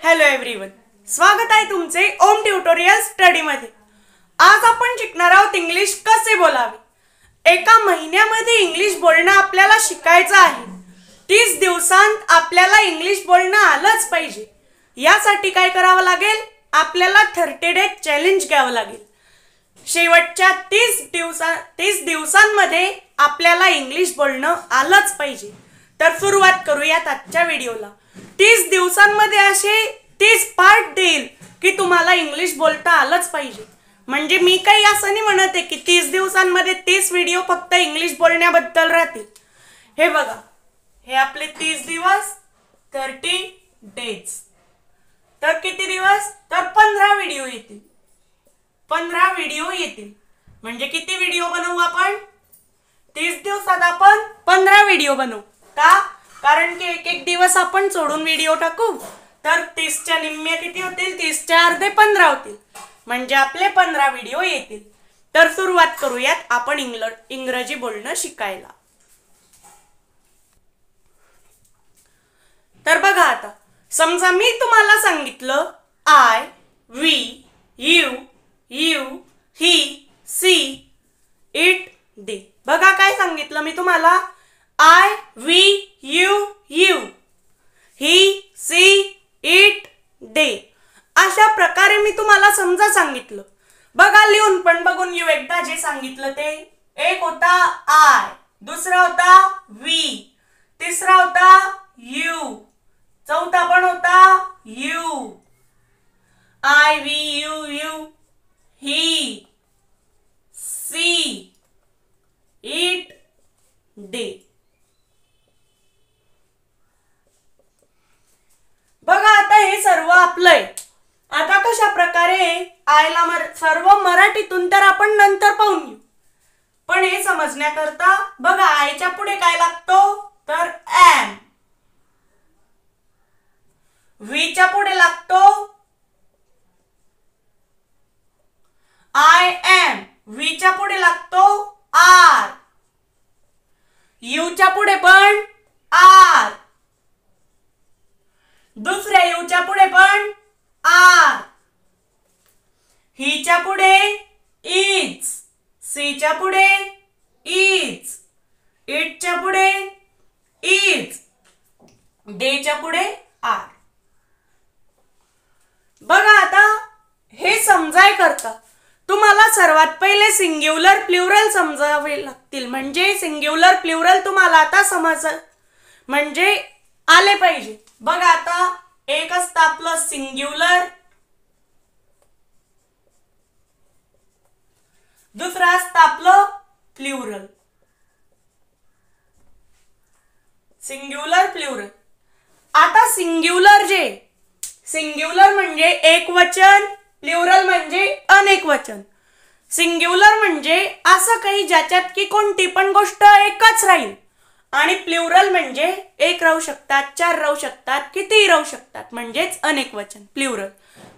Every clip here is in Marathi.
हॅलो एव्हरीवन, स्वागत आहे तुमचे ओम ट्युटोरियल स्टडी मध्ये। आज आपण शिकणार आहोत इंग्लिश कसे बोलावे। एका महिन्यामध्ये इंग्लिश बोलणं आपल्याला शिकायचं आहे। 30 दिवसांत आपल्याला इंग्लिश बोलणं आलंच पाहिजे। यासाठी काय करावं लागेल? आपल्याला 30 डे चॅलेंज घ्यावं लागेल। शेवटच्या 30 दिवसांमध्ये आपल्याला इंग्लिश बोलणं आलंच पाहिजे। तर सुरुवात करूयात आजच्या व्हिडिओला। 30 दिवसांमध्ये असे 30 पार्ट देईल की तुम्हाला इंग्लिश बोलता आलंच पाहिजे। म्हणजे मी काही असं नाही म्हणत आहे की 30 दिवसांमध्ये 30 व्हिडिओ फक्त इंग्लिश बोलण्याबद्दल राहतील। हे बघा, हे आपले 30 दिवस, 30 डेज। तर किती दिवस? तर 15 व्हिडिओ येतील। 15 व्हिडिओ येतील म्हणजे किती व्हिडिओ बनवू आपण? 30 दिवसात आपण 15 व्हिडिओ बनवू। का? कारण की एक एक दिवस आपण सोडून व्हिडिओ टाकू, तर 30 च्या निम्मे किती होतील? 30 च्या अर्धे 15 होतील, म्हणजे आपले 15 व्हिडिओ येतील। तर सुरुवात करूयात आपण इंग्रजी बोलणं शिकायला। तर बघा, आता समजा मी तुम्हाला सांगितलं I, we, you, he, she, it, they. बघा काय सांगितलं मी तुम्हाला? I, we, you, he, she, it, they. अशा प्रकारे मी तुम्हाला समजा सांगितलं। बघा लिहून पण बघून येऊ एकदा जे सांगितलं ते। एक होता आय, दुसरा होता वी, तिसरा होता यू, चौथा पण होता you. I, we, you, he, she, it, they. बघा आता हे सर्व आपलंय। आता कशा प्रकारे आयला सर्व मराठीतून तर आपण नंतर पाहून घेऊ, पण हे समजण्याकरता बघा आयच्या पुढे काय लागतो? तर एम। वीच्या पुढे लागतो आय एम, वीच्या पुढे लागतो आर, यूच्या पुढे पण आर, दुसऱ्या यूच्या पुढे पण आर, हीच्या पुढे इज, सीच्या पुढे इज, इटच्या पुढे इज, डेच्या पुढे आर। बघा आता हे समजाय करता तुम्हाला सर्वात पहिले सिंग्युलर प्लुरल समजावे लागतील। म्हणजे सिंग्युलर प्लुरल तुम्हाला आता म्हणजे आले पाहिजे। बघा आता एक असतं आपलं सिंग्युलर, दुसरं असतं आपलं प्लुरल। Singular plural. आता सिंग्युलर म्हणजे एक वचन, प्लुरल म्हणजे अनेक वचन। सिंग्युलर म्हणजे असं काही ज्याच्यात की कोणती पण गोष्ट एकच राहील, आणि प्लुरल म्हणजे एक राहू शकतात, 4 राहू शकतात, कितीही राहू शकतात, म्हणजेच अनेक वचन। प्लुरल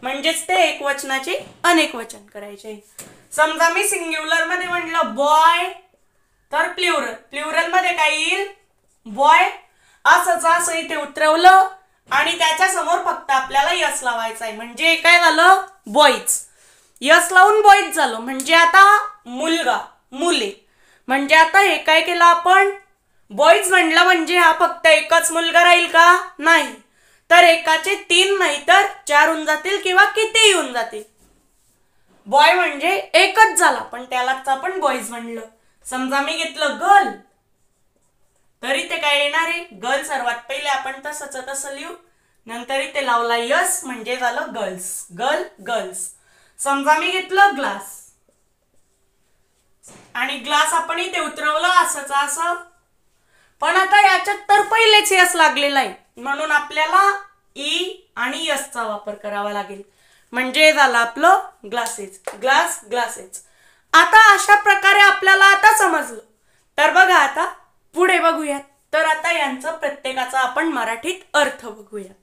म्हणजेच ते एक वचनाचे अनेक वचन करायचे। समजा मी सिंग्युलर मध्ये म्हटलं बॉय, तर प्लुरल मध्ये काय येईल? बॉय। असं इथे उतरवलं आणि त्याच्या समोर फक्त आपल्याला यस लावायचं आहे, म्हणजे काय झालं? बॉईज। यस लावून बॉईज झालं, म्हणजे आता मुलगा, मुले। म्हणजे आता हे काय केलं आपण? बॉईज म्हणलं म्हणजे हा फक्त एकच मुलगा राहील का? नाही, तर एकाचे 3 नाही तर 4 होऊन जातील, किंवा किती होऊन जातील। बॉय म्हणजे एकच झाला, पण त्यालाच आपण बॉईज म्हणलं। समजा मी घेतलं गर्ल, तर इथे काय येणार आहे? गर्ल सर्वात पहिले आपण तसं लिहू, नंतर इथे लावला यस, म्हणजे झालं गर्ल्स, गर्ल्स। समजा मी घेतलं ग्लास, आणि ग्लास आपण इथे उतरवलं असं, पण आता याच्यात तर पहिलेच यस लागलेला आहे, म्हणून आपल्याला ई आणि यसचा वापर करावा लागेल, म्हणजे झालं आपलं ग्लासेस, ग्लासेस। आता अशा प्रकारे आपल्याला आता समजलं। तर बघा आता पुढे बघूयात। तर आता यांचं प्रत्येकाचा आपण मराठीत अर्थ बघूयात।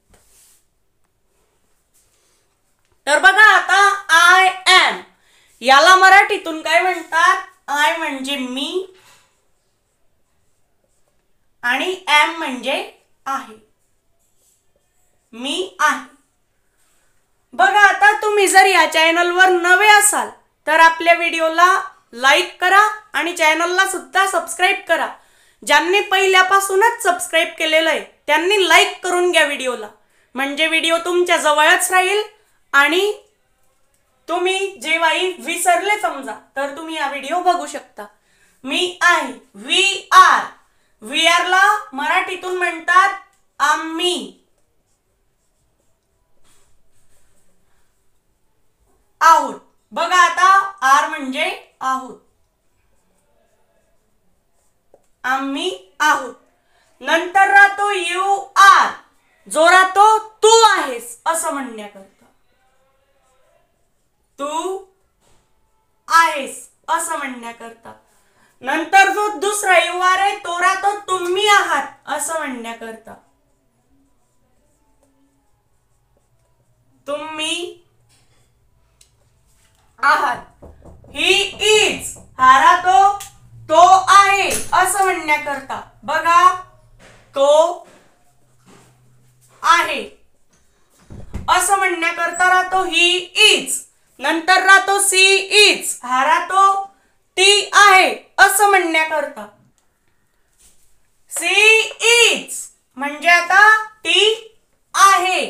तर बघा आता आय एम, याला मराठीतून काय म्हणतात? आय म्हणजे मी, आणि एम म्हणजे आहे, मी आहे। तुम्ही जर या चॅनलवर नवे असाल तर आपल्या व्हिडिओला लाईक करा आणि चॅनलला सुद्धा सबस्क्राईब करा. ज्यांनी पहिल्यापासूनच सबस्क्राईब केलेलं आहे त्यांनी लाईक करून घ्या व्हिडिओला, म्हणजे व्हिडिओ तुमच्या जवळच राहील आणि तुम्ही जेव्हाही विसरले समजा तर तुम्ही हा व्हिडिओ बघू शकता. मी आहे, वी आर. वी आर ला मराठीतून म्हणतात आम्ही. आहोत. बघा आता आर म्हणजे आहोत. आम्ही आहोत. नंतर राहतो यू आर, जो राहतो तू आहेस असं म्हणण्याकरता. तू आहेस असं म्हणण्याकरता. नंतर जो दुसरा यू आर आहे तो राहतो तुम्ही आहात असं म्हणण्याकरता. तुम्ही आहात. ही इज, हा राहतो तो आहे असं म्हणण्याकरता. बघा, तो आहे असं म्हणण्याकरता राहतो ही इज. नंतर राहतो सी इज, हा राहतो ती आहे असं म्हणण्याकरता. सी इज म्हणजे आता ती आहे.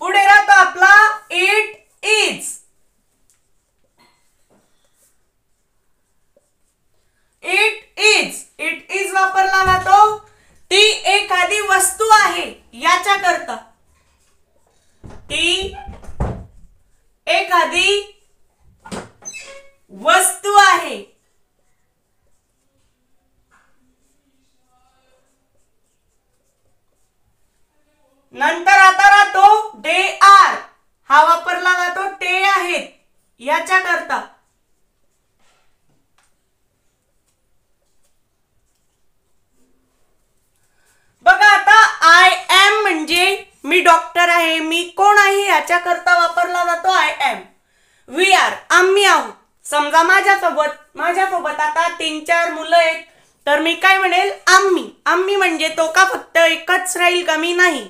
पुढे राहतो आपला it is. It is, it is वापरला जातो ती एखादी वस्तू आहे याच्या करता. ती एखादी वस्तू आहे. नंतर आता राहतो दे आर, हा वापरला जातो ते आहेत याच्या करता. बघा आता आय एम म्हणजे मी डॉक्टर आहे, मी कोण आहे याच्या करता वापरला जातो आय एम. वी आर, आम्ही आहोत. समजा माझ्यासोबत आता 3-4 मुलं आहेत तर मी काय म्हणेल आम्ही. आम्ही म्हणजे तो का फक्त एकच राहील का मी नाही,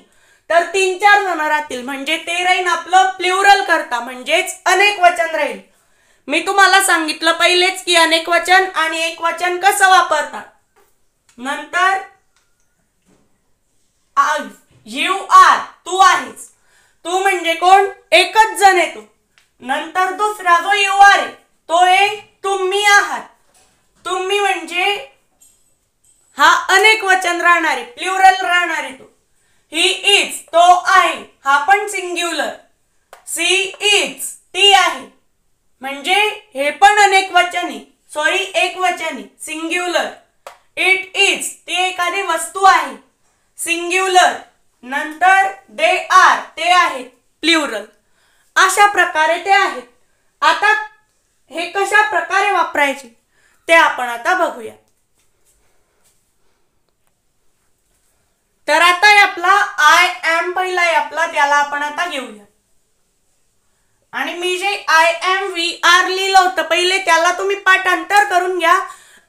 तर 3-4 जण राहतील म्हणजे ते राहील आपलं प्लुरल करता, म्हणजेच अनेक वचन राहील. मी तुम्हाला सांगितलं पहिलेच की अनेक वचन आणि एक वचन कसं वापरतात. नंतर यू आर, तू आहेस. तू म्हणजे कोण, एकच जण येतो. नंतर दुसरा जो यू आर आहे तो आहे तुम्ही आहात. तुम्ही म्हणजे हा अनेक वचन राहणार आहे, प्लुरल राहणार आहे तो. ही इज, तो आहे, हा पण सिंग्युलर. सी इज, ती आहे, म्हणजे हे पण अनेक वचनी, सॉरी एक वचनी, सिंग्युलर. इट इज, ती एखादी वस्तू आहे, सिंग्युलर. नंतर दे आर, ते आहेत, प्लुरल. अशा प्रकारे ते आहेत. आता हे कशा प्रकारे वापरायचे ते आपण आता बघूया. तर आता आपला आय एम पहिला आहे आपला, त्याला आपण आता घेऊया. आणि मी जे आय एम वी आर लिहिलं होतं पहिले त्याला तुम्ही पाठांतर करून घ्या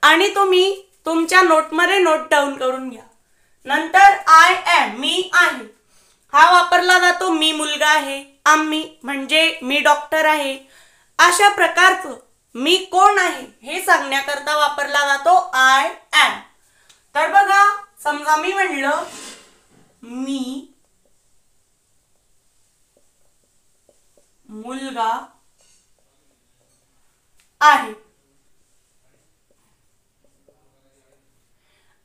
आणि तुम्ही तुमच्या नोटमध्ये नोट डाऊन करून घ्या. नंतर आय एम, मी आहे, हा वापरला जातो मी मुलगा आहे. आम्ही म्हणजे मी डॉक्टर आहे. अशा प्रकारचं मी कोण आहे हे सांगण्याकरता वापरला जातो आय एम. तर बघा, समजा मी म्हणलं मी मुलगा आहे.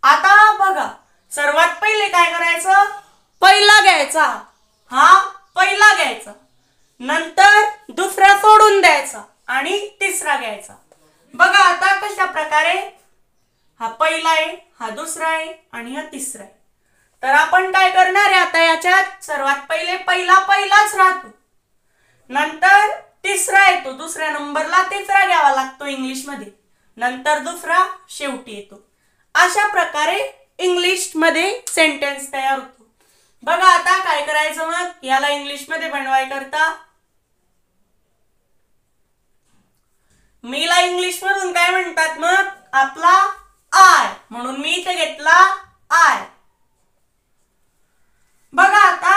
आता बघा, सर्वात पहिले काय करायचं, पहिला घ्यायचा, हा पहिला घ्यायचा. नंतर दुसरा सोडून द्यायचा आणि तिसरा घ्यायचा. बघा आता कशा प्रकारे, हा पहिला आहे, हा दुसरा आहे आणि हा तिसरा आहे. तर आपण काय करणार आहे आता याच्यात, सर्वात पहिले पहिलाच राहतो. नंतर तिसरा येतो, दुसऱ्या नंबरला तिसरा घ्यावा लागतो इंग्लिश मध्ये. नंतर दुसरा शेवटी येतो. अशा प्रकारे इंग्लिश मध्ये सेंटेन्स तयार होतो. बघा आता काय करायचं मग, याला इंग्लिश मध्ये बनवाय करता मीला इंग्लिश मधून काय म्हणतात मग, आपला आय, म्हणून मी इथे घेतला आय. बघा आता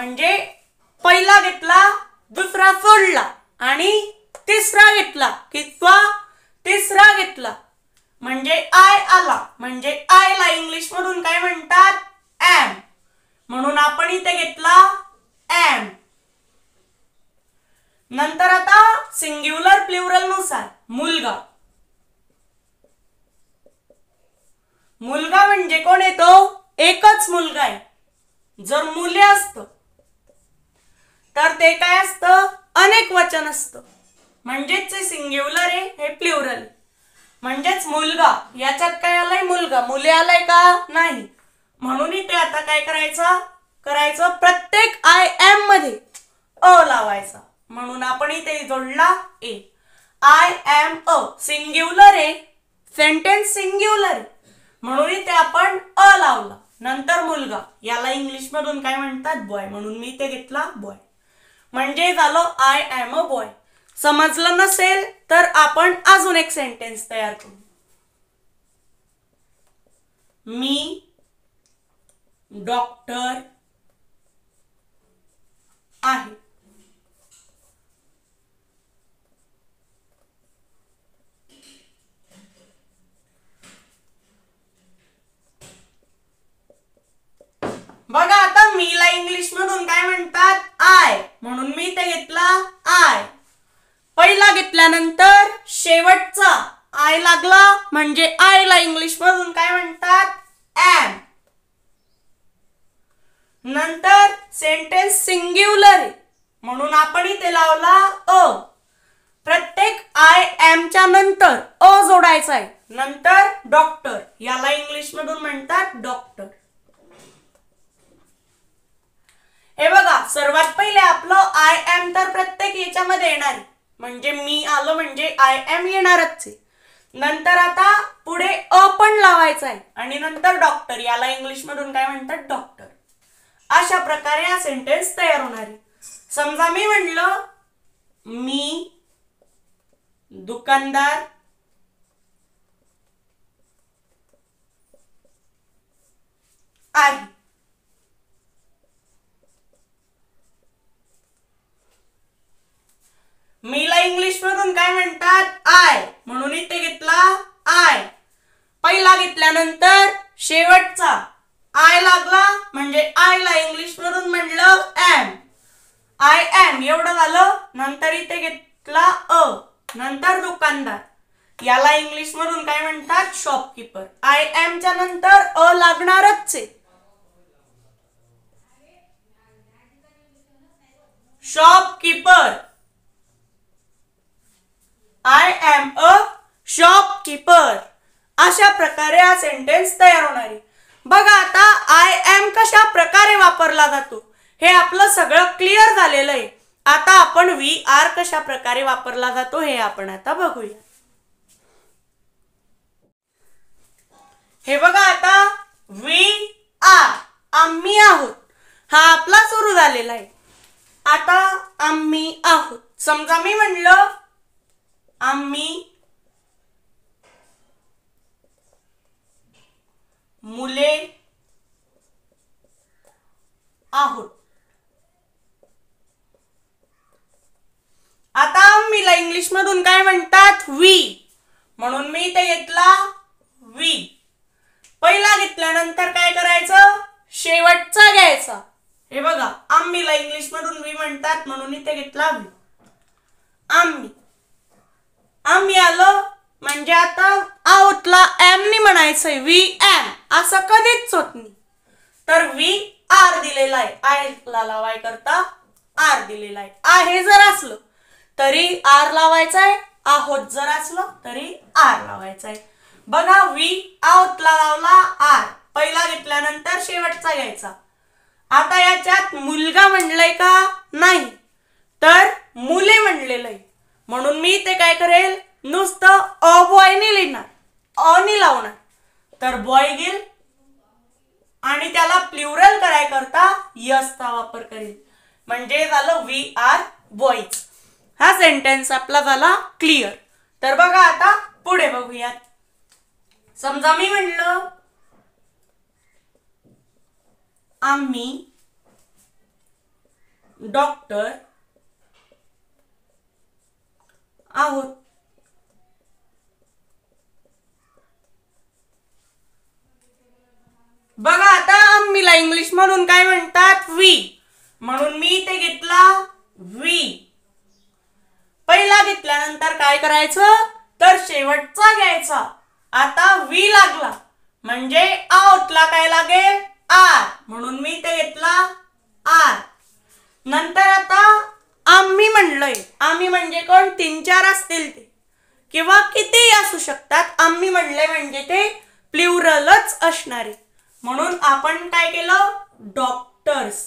म्हणजे पहिला घेतला दुसरा सोडला आणि तिसरा घेतला किंवा तिसरा घेतला म्हणजे आय आला. म्हणजे आय ला इंग्लिश मधून काय म्हणतात? एम. म्हणून आपण इथे घेतला एम. नंतर आता सिंग्युलर प्लुरल नुसार मुलगा. मुलगा म्हणजे कोण येतो? एकच मुलगा आहे. जर मुले असतं तर ते काय असतं? अनेक वचन असतं. म्हणजेच जे सिंग्युलर आहे हे प्लुरल. म्हणजेच मुलगा याच्यात काय आलंय? मुलगा. मुले आलाय का? नाही. म्हणून इथे आता काय करायचं प्रत्येक आय एम मध्ये अ लावायचा. म्हणून आपण इथे जोडला a. I am a. Singular आहे, सेंटेन्स सिंग्युलर आहे म्हणून इथे आपण अ लावला. नंतर मुलगा याला इंग्लिश मधून काय म्हणतात? बॉय. म्हणून मी इथे घेतला बॉय. म्हणजे झालं आय एम अ बॉय. समजलं नसेल तर आपण अजून एक सेंटेन्स तयार करू. मी डॉक्टर आहे. बघा आता मीला इंग्लिश मधून काय म्हणतात? आय. म्हणून मी ते घेतला आय. पहिला घेतल्यानंतर शेवटचा आय लागला म्हणजे आय ला इंग्लिश मधून काय म्हणतात? एम. नंतर सेंटेन्स सिंग्युलर आहे म्हणून आपण इथे लावला अ. प्रत्येक आय एम च्या नंतर अ जोडायचा आहे. नंतर डॉक्टर याला इंग्लिश मधून म्हणतात डॉक्टर. हे बघा सर्वात पहिले आपलं आय एम तर प्रत्येक याच्यामध्ये येणार आहे. म्हणजे मी आलो म्हणजे आय एम येणारच आहे. नंतर आता पुढे अ पण लावायचा आहे आणि नंतर डॉक्टर याला इंग्लिश मधून काय म्हणतात? डॉक्टर. अशा प्रकारे हा सेंटेन्स तयार होणार आहे. समजा मी म्हणलं मी दुकानदार आहे. मीला इंग्लिश मधून काय म्हणतात? आय. म्हणून इथे घेतला आय. पहिला घेतल्यानंतर शेवटचा आय लागला म्हणजे आय ला इंग्लिश मधून म्हणलं एम. आय एम एवढं झालं. नंतर इथे घेतला अ. नंतर दुकानदार याला इंग्लिश मधून काय म्हणतात? शॉपकीपर. आय एम च्या नंतर अ लागणारच आहे. Shopkeeper. I am a shopkeeper. अशा प्रकारे हा सेंटेन्स तयार होणार आहे. बघा आता आय एम कशा प्रकारे वापरला जातो हे आपलं सगळं क्लिअर झालेलं आहे. आता आपण वी आर कशा प्रकारे वापरला जातो हे आपण आता बघूया. हे बघा आता वी आर आम्ही आहोत हा आपला सुरू झालेला आहे. आता आम्ही आहोत. समजा मी म्हणलं आम्ही मुले आहोत. आता आम्हीला इंग्लिश मधून काय म्हणतात? वी. म्हणून मी इथे घेतला वी. पहिला घेतल्यानंतर काय करायचं? शेवटचा घ्यायचा. हे बघा आम्हीला इंग्लिश मधून वी म्हणतात म्हणून इथे घेतला वी. आम्ही. आम्ही आलो म्हणजे आता आउटला एम नी म्हणायचंय. वी एम असं कधीच होत नाही. तर वी आर दिलेला आहे. आय ला लावाय करता आर दिलेला आहे. आहे जर असलं तरी आर लावायचा आहे. आहोत जर असलं तरी आर लावायचा आहे. बघा वी आउटला लावला आर. पहिला घेतल्यानंतर शेवटचा घ्यायचा. आता याच्यात मुलगा म्हणलंय का? नाही. तर मुले म्हणलेलं आहे. म्हणून मी ते काय करेल? नुसतं अ बॉय ने लिहिणार. अ नी लावणार. तर बॉय घेईल आणि त्याला प्लुरल कराय करता यसचा वापर करेल. म्हणजे झालं वी आर बॉईज. हा सेंटेन्स आपला झाला क्लिअर. तर बघा आता पुढे बघूयात. समजा मी म्हणलं आम्ही डॉक्टर आहोत. बघा आता आम्हीला इंग्लिश मधून काय म्हणतात वी, म्हणून मी इथे घेतला वी. पहिला घेतल्यानंतर काय करायचं तर शेवटचा घ्यायचा. आता वी लागला म्हणजे आउटला काय लागेल आर, म्हणून मी इथे घेतला आर. नंतर आता आम्ही म्हणलोय, आम्ही म्हणजे कोण 3-4 असतील ते किंवा कितीही असू शकतात. आम्ही म्हणले म्हणजे ते प्लुरलच असणारे, म्हणून आपण काय केलं डॉक्टर्स.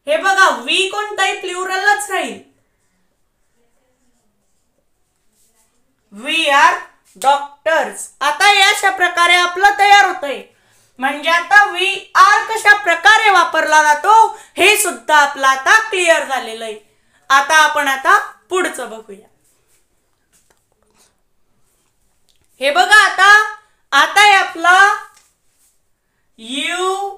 हे बघा वी कोणताही प्लुरलच राहील. We are doctors. आता या अशा प्रकारे आपलं तयार होतंय. म्हणजे आता वी आर कशा प्रकारे वापरला जातो हे सुद्धा आपलं आता क्लिअर झालेलं आहे. आता आपण आता पुढचं बघूया. हे बघा आता आहे आपला यू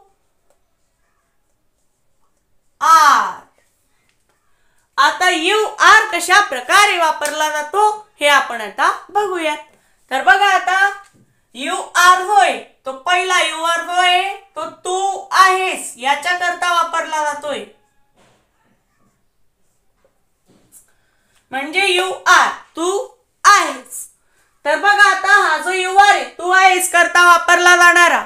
आर. आता यू आर कशा प्रकारे वापरला जातो हे आपण आता बघूयात. तर बघा आता यू आर होय तो पहिला यू आर होय तो तू आहेस याच्या करता वापरला जातोय. म्हणजे यू आर तू आहेस. तर बघा आता हा जो यू आर आहे तू आहेस करता वापरला जाणारा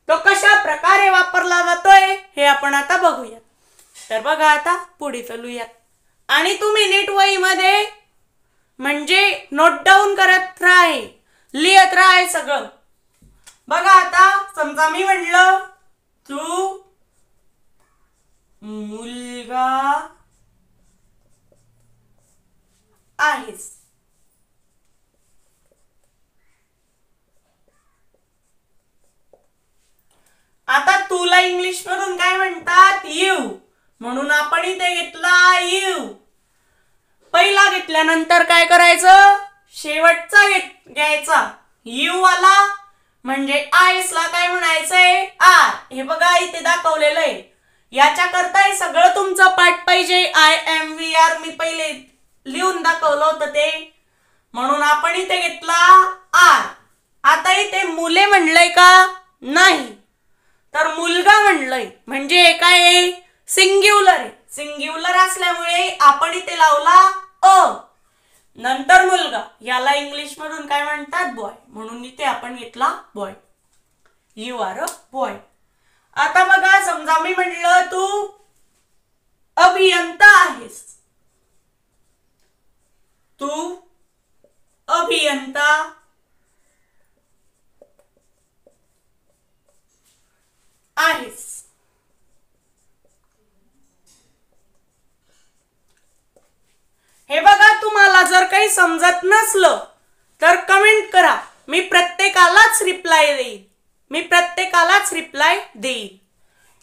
तो कशा प्रकारे वापरला जातोय हे आपण आता बघूयात. तर बघा आता पुढे चलूयात आणि तुम्ही नीट वहीमध्ये म्हणजे नोट डाऊन करत राहा, लिहित राहा सगळं. बघा आता समजा मी म्हणलं तू मुलगा आहेस. आता तुला इंग्लिश मधून काय म्हणतात यू, म्हणून आपण इथे घेतला यू. पहिला घेतल्यानंतर काय करायचं शेवटचा घ्यायचा यू वाला. म्हणजे आयस ला काय म्हणायचंय आर. हे बघा इथे दाखवलेलं आहे. याच्या करता हे सगळं तुमचं पाठ पाहिजे. आय एम वी आर मी पहिले लिहून दाखवलं होतं ते, म्हणून आपण इथे घेतला आर. आता इथे मुले म्हणलंय का नाही तर मुलगा म्हणलंय म्हणजे हे काय आहे सिंग्युलर आहे. सिंग्युलर असल्यामुळे आपण इथे लावला अ. नंतर मुलगा याला इंग्लिश मधून काय म्हणतात बॉय, म्हणून इथे आपण घेतला boy. You are a boy. आता बघा समजा मी म्हणलं तू अभियंता आहेस. तू अभियंता आहेस. हे बघा तुम्हाला जर काही समजत नसलं तर कमेंट करा. मी प्रत्येकालाच रिप्लाय देईन.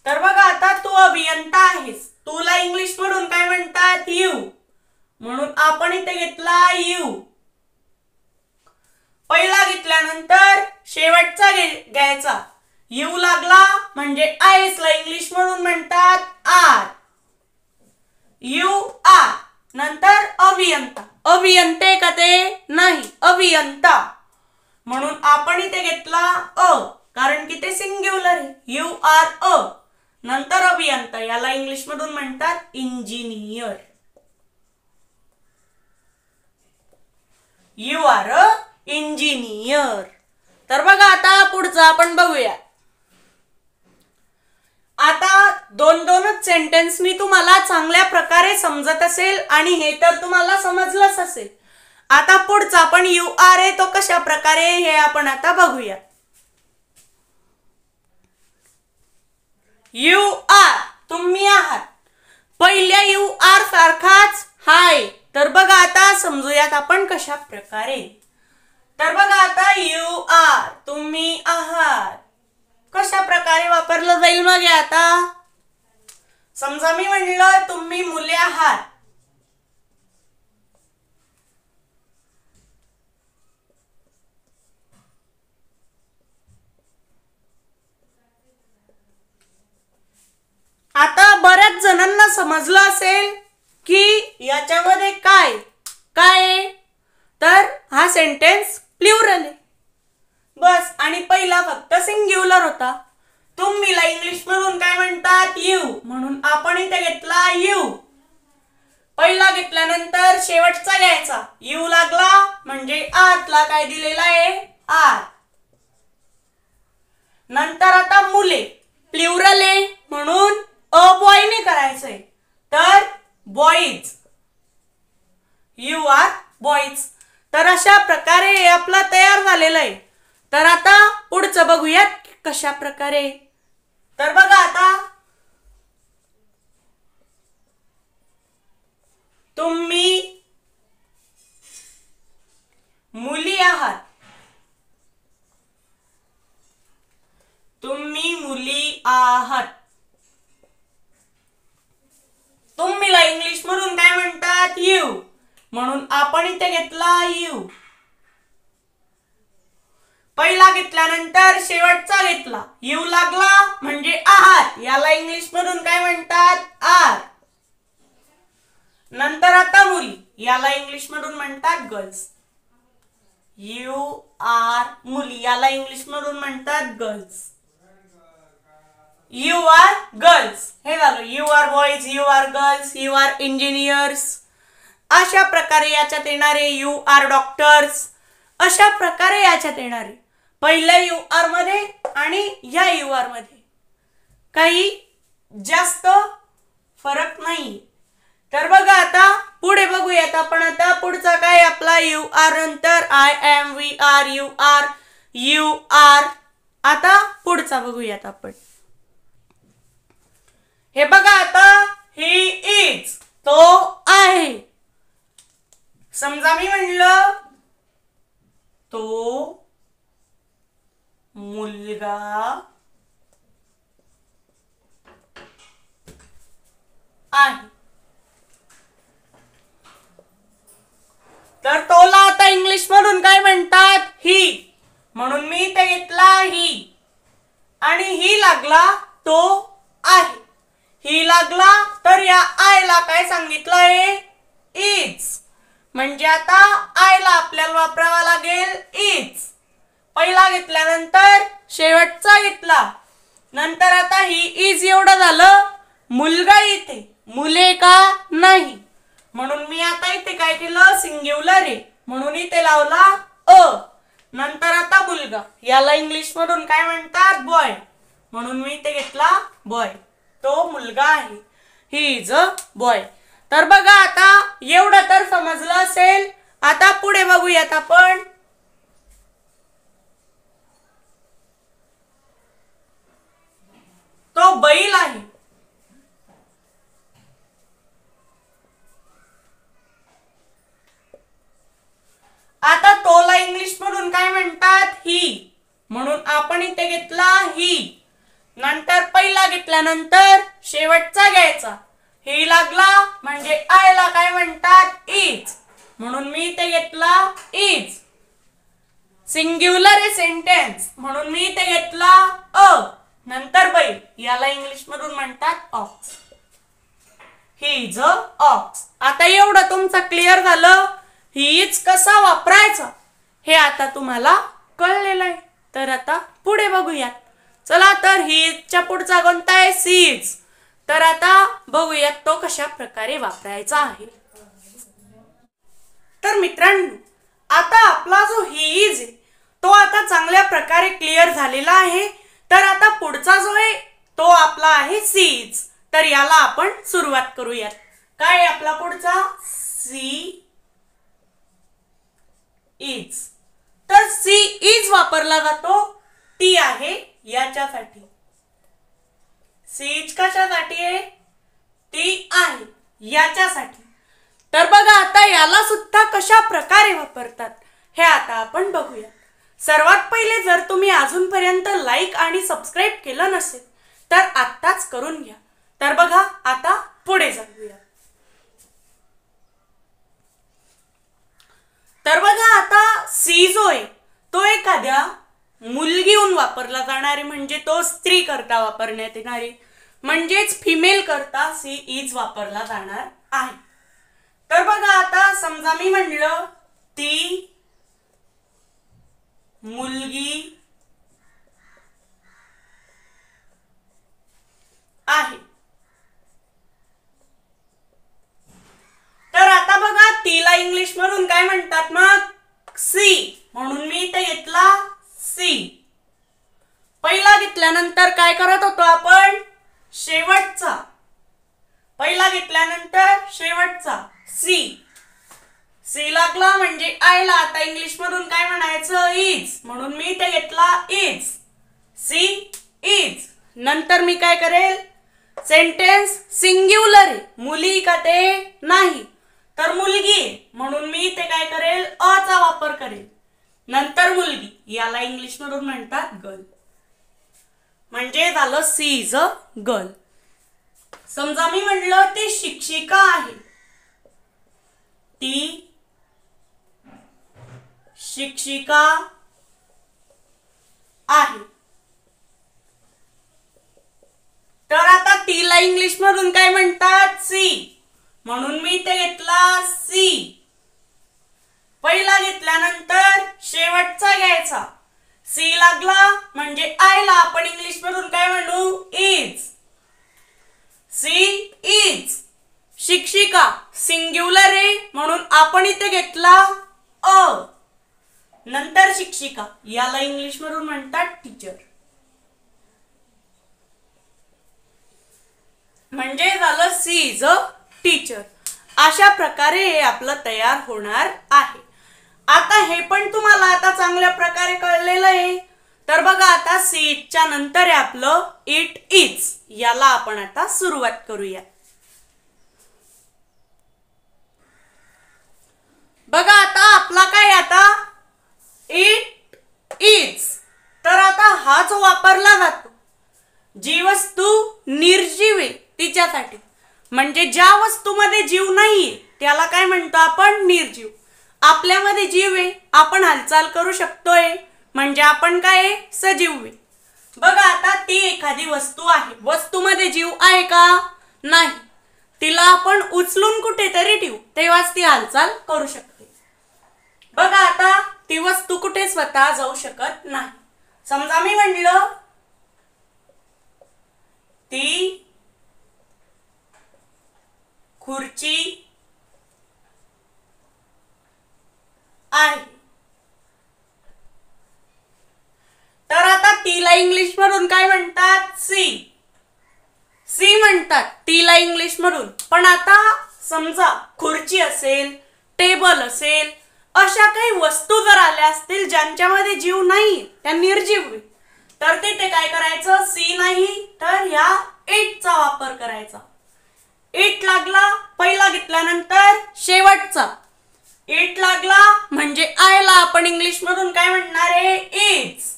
तर बघा आता तू अभियंता आहेस. तुला इंग्लिश मधून काय म्हणतात यू, म्हणून आपण इथे घेतला यू. पहिला घेतल्यानंतर शेवटचा घ्यायचा यू लागला म्हणजे आयस ला इंग्लिश मधून म्हणतात आर. You are. नंतर अभियंता. अभियंते का ते नाही अभियंता, म्हणून आपण इथे घेतला अ कारण की ते सिंग्युलर आहे. You are a. नंतर अभियंता याला इंग्लिश मधून म्हणतात engineer. You are a engineer. तर बघा आता पुढचं आपण बघूया. आता दोनच सेंटेन्स मी तुम्हाला चांगल्या प्रकारे समजत असेल आणि हे तर तुम्हाला समजलंच असेल. आता पुढचा आपण यू आर आहे तो कशा प्रकारे हे आपण आता बघूया. यू आर तुम्ही आहात. पहिल्या यू आर सारखाच हाय. तर बघा आता समजूयात आपण कशा प्रकारे. तर बघा आता यू आर तुम्ही आहात कशा प्रकारे वापरलं जाईल. मग आता समजा मी म्हणलं तुम्ही मुले आहात. आता बऱ्याच जणांना समजलं असेल की याच्यामध्ये काय काय आहे, तर हा सेंटेन्स प्लुरल आहे बस. आणि पहिला फक्त सिंग्युलर होता. तुम्हीला इंग्लिश मधून काय म्हणतात, यू, म्हणून आपण इथे घेतला यू. पहिला घेतल्यानंतर शेवटचा घ्यायचा, यू लागला म्हणजे आतला काय दिलेला आहे, आर. नंतर आता मुले, प्लुरल आहे म्हणून अ बॉयने करायचंय, तर बॉईज, यू आर बॉईज. तर अशा प्रकारे हे आपलं तयार झालेलं आहे. तर आता पुढचं बघूयात कशा प्रकारे. तर बघा आता, तुम्ही मुली आहात, तुम्ही मुली आहात. तुम्हीला इंग्लिश मधून काय म्हणतात, यू, म्हणून आपण इथे घेतला यू. पहिला घेतल्यानंतर शेवटचा घेतला, यू लागला म्हणजे आहात, याला इंग्लिश मधून काय म्हणतात, आर. नंतर आता मुली, याला इंग्लिश मधून म्हणतात गर्ल्स, यू आर मुली, याला इंग्लिश मधून म्हणतात गर्ल्स. यू आर गर्ल्स हे झालं, you are boys, you are girls, you are engineers. अशा प्रकारे याच्यात येणारे यू आर डॉक्टर्स, अशा प्रकारे याच्यात येणारे पहिल्या यू आर मध्ये आणि या यू आर मध्ये काही जास्त फरक नाही. तर बघा आता पुढे बघूयात आपण. आता पुढचा काय आपला यू आर नंतर I am, we are, you are, you are. आता पुढचा बघूयात आपण. हे बघा आता, ही इज, तो आहे. समजा मी म्हणलं तो मुलगा आहे, तर तोला आता इंग्लिश मधून काय म्हणतात, ही, म्हणून मी ते घेतला ही. आणि ही लागला तो आहे, ही लागला तर या आयला काय सांगितलं आहे, इज. म्हणजे आता आयला आपल्याला वापरावा लागेल इज. पहिला घेतल्यानंतर शेवटचा घेतला, नंतर आता ही इज एवढं झालं. मुलगा इथे, मुले का नाही, म्हणून मी आता इथे काय केलं, सिंग्युलर आहे म्हणून इथे लावला अ. नंतर आता मुलगा, याला इंग्लिश मधून काय म्हणतात, बॉय, म्हणून मी इथे घेतला बॉय, तो मुलगा आहे, ही इज अ बॉय. तर बघा आता एवढं तर समजलं असेल. आता पुढे बघूयात आपण. तो बैल आहे, आता तोला इंग्लिश मधून काय म्हणतात, ही, म्हणून आपण इथे घेतला ही. नंतर पहिला घेतल्यानंतर शेवटचा घ्यायचा, ही लागला म्हणजे आयला काय म्हणतात, इज, म्हणून मी इथे घेतला इज. सिंग्युलर आहे सेंटेन्स म्हणून मी इथे घेतला अ. नंतर बैल, याला इंग्लिश मधून म्हणतात ox, he is a ox. आता एवढं तुमचं क्लिअर झालं. ही इज कसा वापरायचा हे आता तुम्हाला कळलेलं आहे. तर आता पुढे बघूयात. चला, तर ही इजच्या पुढचा कोणता आहे, सीज. तर आता बघूयात तो कशा प्रकारे वापरायचा आहे. तर मित्रांनो, आता आपला जो ही इज आहे तो आता चांगल्या प्रकारे क्लिअर झालेला आहे. तर आता पुढचा जो आहे तो आपला आहे सीज. तर याला आपण सुरुवात करूयात. काय आपला पुढचा, सी इज. तर सी इज वापरला जातो, ती आहे याच्यासाठी. सी इज कशासाठी आहे, ती आहे याच्यासाठी. तर बघा आता याला सुद्धा कशा प्रकारे वापरतात हे आता आपण बघूया. सर्वात पहिले, जर तुम्ही अजूनपर्यंत लाईक आणि सबस्क्राईब केलं नसेल तर आत्ताच करून घ्या. तर बघा आता पुढे जाऊया. तर बघा आता सी जो आहे तो एखाद्या मुलगीहून वापरला जाणारे, म्हणजे तो स्त्री करता वापरण्यात येणारे. म्हणजेच फिमेल करता सी इज वापरला जाणार आहे. तर बघा आता समजा मी म्हणलं ती मुलगी आहे. तर आता बघा तिला इंग्लिश मधून काय म्हणतात मग सी, म्हणून मी इथे घेतला सी. पहिला घेतल्यानंतर काय करत होतो आपण शेवटचा, पहिला घेतल्यानंतर शेवटचा सी, सी लागला म्हणजे आयला आता इंग्लिश मधून काय म्हणायचं इज, म्हणून मी इथे घेतला इज, सी इज. नंतर मी काय करेल सेंटेन्स सिंग्युलर आहे, मुली का ते नाही तर मुलगी, म्हणून मी इथे काय करेल अ चा वापर करेल. नंतर मुलगी, याला इंग्लिश मधून म्हणतात गर्ल, म्हणजे झालं सी इज अ गर्ल. समजा मी म्हणलं ती शिक्षिका आहे, ती शिक्षिका आहे. तर आता तिला इंग्लिश मधून काय म्हणतात सी, म्हणून मी इथे घेतला सी. पहिला घेतल्यानंतर शेवटचा घ्यायचा, सी लागला म्हणजे आयला आपण इंग्लिश मधून काय म्हणू इज, सी इज. शिक्षिका सिंग्युलर आहे म्हणून आपण इथे घेतला अ. नंतर शिक्षिका, याला इंग्लिश मधून म्हणतात टीचर, म्हणजे झालं सी इज अ टीचर. अशा प्रकारे हे आपलं तयार होणार आहे. आता हे पण तुम्हाला आता चांगल्या प्रकारे कळलेलं आहे. तर बघा आता सी च्या नंतर आहे आपलं इट इज, याला आपण आता सुरुवात करूया. बघा आता आपला काय आता इट इज. तर आता हा जो वापरला जातो जी वस्तू निर्जीव आहे तिच्यासाठी, म्हणजे ज्या वस्तूमध्ये जीव नाहीये त्याला काय म्हणतो आपण निर्जीव. आपल्यामध्ये जीव आहे, आपण हालचाल करू शकतोय, म्हणजे आपण काय सजीव आहे. बघा आता ती एखादी वस्तू आहे, वस्तूमध्ये जीव आहे का नाही, तिला आपण उचलून कुठेतरी ठेवू तेव्हाच ती हालचाल करू शकते. बघा आता ती वस्तू कुठे स्वतः जाऊ शकत नाही. समजा मी म्हणलं ती खुर्ची आहे. तर आता तिला इंग्लिश मधून काय म्हणतात सी, सी म्हणतात तिला इंग्लिश मधून. पण आता समजा खुर्ची असेल, टेबल असेल, अशा काही वस्तू जर आल्या असतील ज्यांच्यामध्ये जीव नाही, त्या निर्जीव, तर तिथे काय करायचं सी नाही तर ह्या इट चा वापर करायचा. इट लागला, पहिला घेतल्यानंतर शेवटचा इट लागला म्हणजे आयला आपण इंग्लिश मधून काय म्हणणार आहे इज.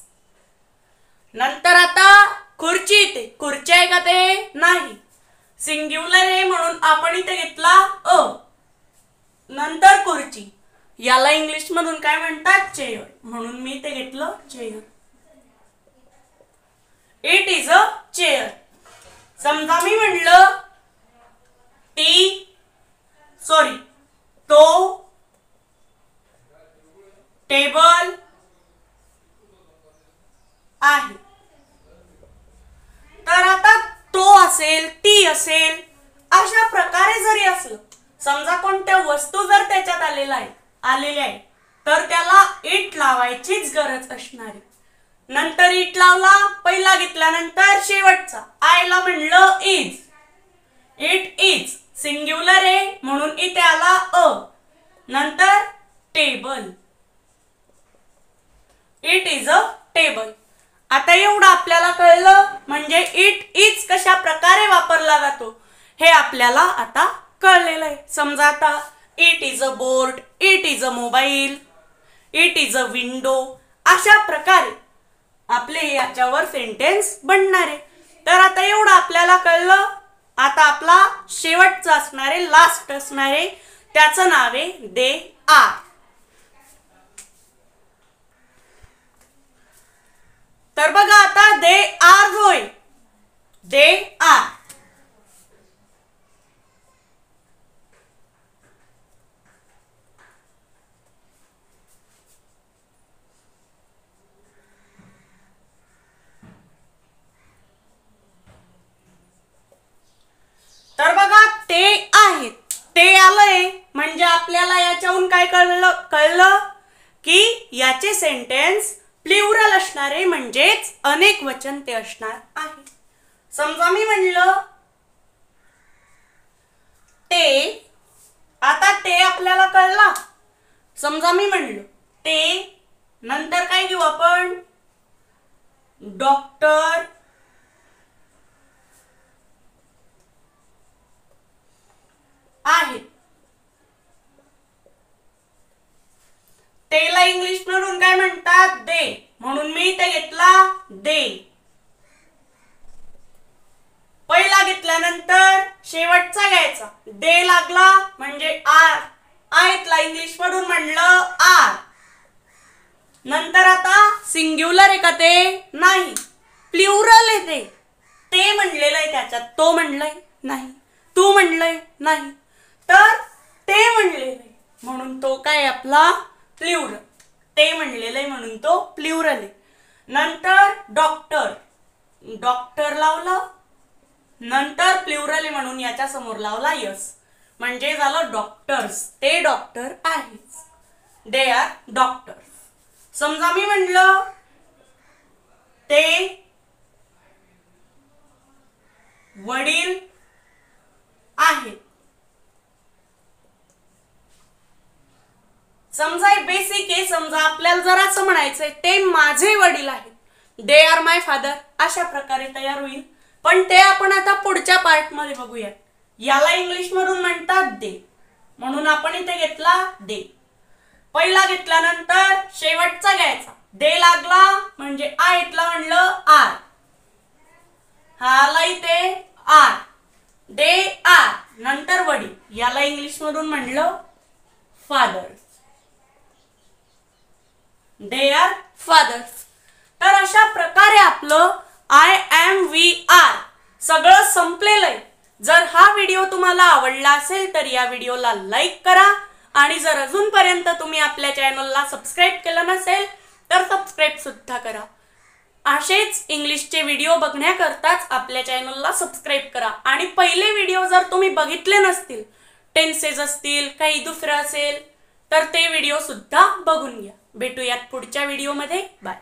नंतर आता खुर्ची, इथे खुर्ची आहे का ते नाही, सिंग्युलर आहे म्हणून आपण इथे घेतला अ. नंतर खुर्ची, याला इंग्लिश मधून काय म्हणतात चेअर, म्हणून मी इथे घेतलं chair. It is a chair. समजा मी म्हणलं तो टेबल आहे. तर आता तो असेल, ती असेल, अशा प्रकारे जरी असलं, समजा कोणत्या वस्तू जर त्याच्यात आलेल्या आहे तर त्याला इट लावायचीच गरज असणार आहे. नंतर इट लावला, पहिला घेतल्यानंतर शेवटचा आयला म्हणलं इज, इट इज सिंग्युलर आहे म्हणून इथे आला अ. नंतर table, it is a table. आता एवढं आपल्याला कळलं, म्हणजे इट इज कशा प्रकारे वापरला जातो हे आपल्याला आता कळलेलं आहे. समजा आता it is a board, it is a mobile, it is a window, अशा प्रकारे आपले याच्यावर सेंटेन्स बनणार आहे. तर आता एवढं आपल्याला कळलं. आता आपला शेवटचा असणारे, लास्ट असणारे, त्याचं नाव आहे दे आर. तर बघा आता दे आर होय, दे आर आपल्याला याच्याहून काय कळलं की याचे सेंटेन्स प्लुरल असणारे म्हणजेच अनेक वचन ते असणार आहे. समजा मी म्हणलं ते, आता ते आपल्याला कळला. समजा मी म्हणलो ते, नंतर काय घेऊ आपण, डॉक्टर, आहे. तेला इंग्लिश मधून काय म्हणतात, दे, म्हणून मी ते घेतला दे. पहिला घेतल्यानंतर शेवटचा घ्यायचा, दे लागला म्हणजे आर, आहेतला इंग्लिश मधून म्हणलं आर. नंतर आता सिंग्युलर आहे का ते, नाही, प्लुरल आहे ते म्हणलेलं आहे त्याच्यात, तो म्हणलंय नाही, तू म्हणलंय नाही, तर ते म्हणलेलं आहे म्हणून तो काय आपला प्लुरल, ते म्हणलेलं आहे म्हणून तो प्लुरल आहे. नंतर डॉक्टर, डॉक्टर लावलं, नंतर प्लुरल आहे म्हणून याच्या समोर लावला यस, म्हणजे झालं डॉक्टर्स, ते डॉक्टर आहेत, दे आर डॉक्टर्स. समजा मी म्हणलं ते वडील आहेत. समजा हे बेसिक आहे. समजा आपल्याला जर असं म्हणायचंय ते माझे वडील आहेत, दे आर माय फादर, अशा प्रकारे तयार होईल. पण ते आपण आता पुढच्या पार्ट मध्ये बघूया. याला इंग्लिश मधून म्हणतात दे, म्हणून आपण इथे घेतला दे. पहिला घेतल्यानंतर शेवटचा घ्यायचा, दे लागला म्हणजे आहेतला म्हणलं आर, हाला इथे आर, दे आर, नंतर वडील, याला इंग्लिश मधून म्हणलं फादर, दे आर फादर्स. तर अशा प्रकारे आपलं आय एम वी आर सगळं संपलेलं आहे. जर हा व्हिडिओ तुम्हाला आवडला असेल तर या व्हिडिओला लाईक करा आणि जर अजूनपर्यंत तुम्ही आपल्या चॅनलला सबस्क्राईब केलं नसेल तर सबस्क्राईब सुद्धा करा. असेच इंग्लिशचे व्हिडिओ बघण्याकरताच आपल्या चॅनलला सबस्क्राईब करा. आणि पहिले व्हिडिओ जर तुम्ही बघितले नसतील, टेन्सेस असतील, काही दुसरं असेल तर ते व्हिडिओ सुद्धा बघून घ्या. भेटूयात पुढच्या व्हिडिओमध्ये. बाय.